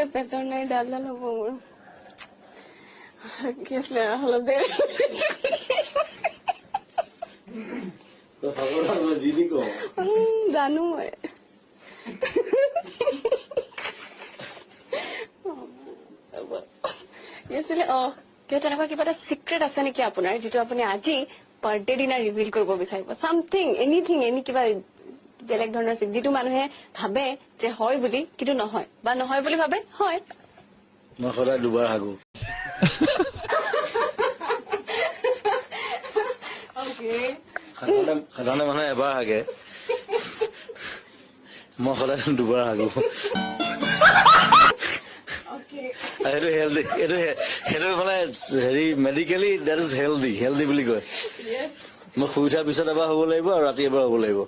যে পেটৰ নাই ডাল হ'ব মোৰ কি আছিলে অলপ দেৰি জানো মই আছিলে কিয় তেনেকুৱা কিবা এটা চিক্ৰেট আছে নেকি আপোনাৰ যিটো আপুনি আজি বাৰ্থডে দিনা ৰিভিল কৰিব বিচাৰিব সামথিং এনিথিং এনি কিবা বেলেগ ধৰণৰ যিটো মানুহে ভাবে যে হয় বুলি কিন্তু নহয় বা নহয় বুলি ভাবে হয় মই সদায় দুবাৰ হাগো সাধাৰণতে মানুহে এবাৰ হাগে মই সদায় দুবাৰ হাগো সেইটো হেল্ডি সেইটো মানে হেৰি মেডিকেলি দেট ইজ হেল্ডি বুলি কয় মই শুই উঠাৰ পিছত এবাৰ হ'ব লাগিব আৰু ৰাতি এবাৰ হ'ব লাগিব